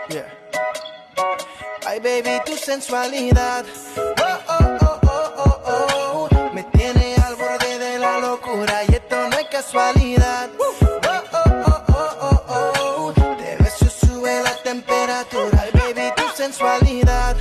Yeah. Ay, baby, tu sensualidad. Me tiene al borde de la locura y esto no es casualidad. Te beso, sube la temperatura. Ay, baby, tu sensualidad.